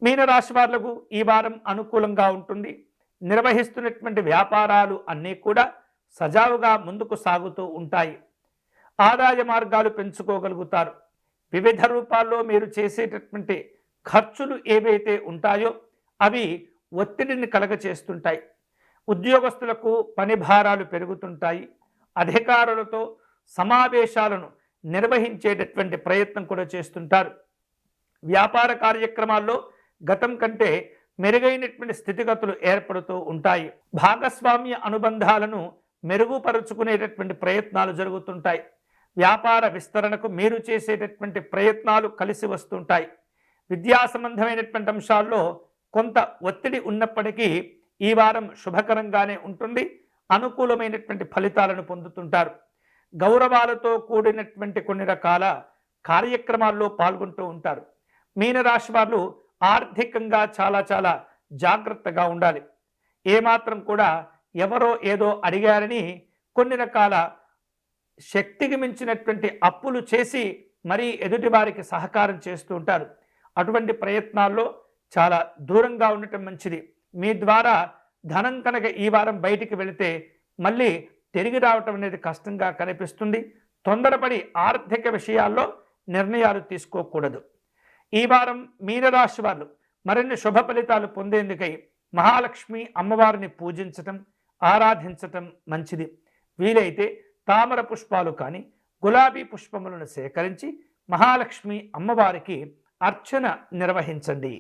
మీనరాశి వాళ్లకు ఈ వారం అనుకూలంగా ఉంటుంది. నిర్వహిస్తున్నటువంటి వ్యాపారాలు అన్నీ కూడా సజావుగా ముందుకు సాగుతూ ఉంటాయి. ఆదాయ మార్గాలు పెంచుకోగలుగుతారు. వివిధ రూపాల్లో మీరు చేసేటటువంటి ఖర్చులు ఏవైతే ఉంటాయో అవి ఒత్తిడిని కలగచేస్తుంటాయి. ఉద్యోగస్తులకు పని భారాలు పెరుగుతుంటాయి. అధికారులతో సమావేశాలను నిర్వహించేటటువంటి ప్రయత్నం కూడా చేస్తుంటారు. వ్యాపార కార్యక్రమాల్లో గతం కంటే మెరుగైనటువంటి స్థితిగతులు ఏర్పడుతూ ఉంటాయి. భాగస్వామ్య అనుబంధాలను మెరుగుపరుచుకునేటటువంటి ప్రయత్నాలు జరుగుతుంటాయి. వ్యాపార విస్తరణకు మీరు చేసేటటువంటి ప్రయత్నాలు కలిసి వస్తుంటాయి. విద్యా సంబంధమైనటువంటి అంశాల్లో కొంత ఒత్తిడి ఉన్నప్పటికీ ఈ వారం శుభకరంగానే ఉంటుంది. అనుకూలమైనటువంటి ఫలితాలను పొందుతుంటారు. గౌరవాలతో కూడినటువంటి కొన్ని రకాల కార్యక్రమాల్లో పాల్గొంటూ ఉంటారు. మీనరాశి వారు ఆర్థికంగా చాలా జాగ్రత్తగా ఉండాలి. ఏమాత్రం కూడా ఎవరో ఏదో అడిగారని కొన్ని రకాల శక్తికి మించినటువంటి అప్పులు చేసి మరీ ఎదుటి వారికి సహకారం చేస్తూ ఉంటారు. అటువంటి ప్రయత్నాల్లో చాలా దూరంగా ఉండటం మంచిది. మీ ద్వారా ధనం కనుక ఈ వారం బయటికి వెళితే మళ్ళీ తిరిగి రావటం అనేది కష్టంగా కనిపిస్తుంది. తొందరపడి ఆర్థిక విషయాల్లో నిర్ణయాలు తీసుకోకూడదు. ఈ వారం మీనరాశి వారు మరిన్ని శుభ ఫలితాలు పొందేందుకై మహాలక్ష్మి అమ్మవారిని పూజించటం, ఆరాధించటం మంచిది. వీలైతే తామర పుష్పాలు కానీ గులాబీ పుష్పములను సేకరించి మహాలక్ష్మి అమ్మవారికి అర్చన నిర్వహించండి.